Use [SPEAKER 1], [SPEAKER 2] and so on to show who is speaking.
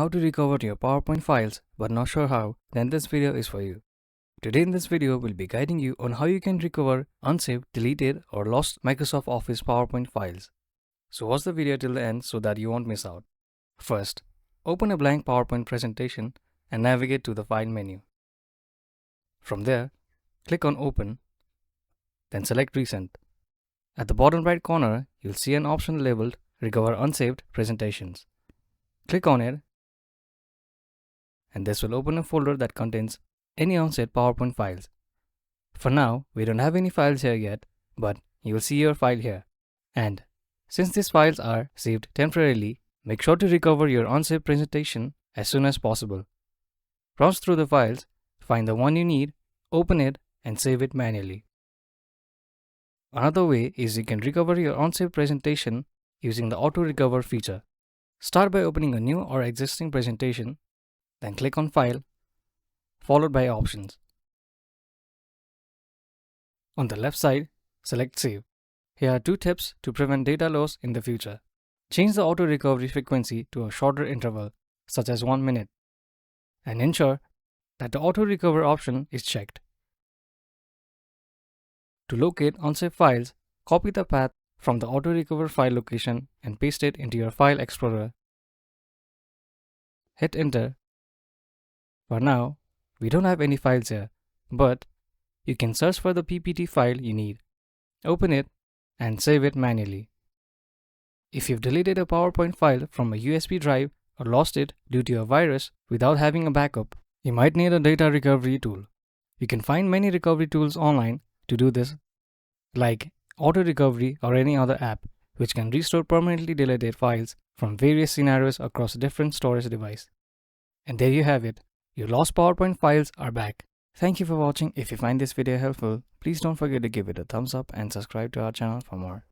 [SPEAKER 1] how to recover your PowerPoint files but not sure how? Then this video is for you. Today in this video, we'll be guiding you on how you can recover unsaved, deleted or lost Microsoft Office PowerPoint files. So watch the video till the end so that you won't miss out. First, open a blank PowerPoint presentation and navigate to the File menu. From there, click on Open, then select Recent. At the bottom right corner, you'll see an option labeled Recover Unsaved Presentations. Click on it, and this will open a folder that contains any unsaved PowerPoint files. For now, we don't have any files here yet, but you will see your file here. And since these files are saved temporarily, make sure to recover your unsaved presentation as soon as possible. Browse through the files, find the one you need, open it, and save it manually. Another way is you can recover your unsaved presentation using the AutoRecover feature. Start by opening a new or existing presentation, then click on File, followed by Options. On the left side, select Save. Here are 2 tips to prevent data loss in the future. Change the auto recovery frequency to a shorter interval, such as 1 minute, and ensure that the auto recover option is checked. To locate unsaved files, copy the path from the AutoRecover file location and paste it into your file explorer. Hit Enter. For now, we don't have any files here, but you can search for the PPT file you need, open it, and save it manually. If you've deleted a PowerPoint file from a USB drive or lost it due to a virus without having a backup, you might need a data recovery tool. You can find many recovery tools online to do this, like AutoRecovery or any other app, which can restore permanently deleted files from various scenarios across different storage devices. And there you have it. Your lost PowerPoint files are back. Thank you for watching. If you find this video helpful, please don't forget to give it a thumbs up and subscribe to our channel for more.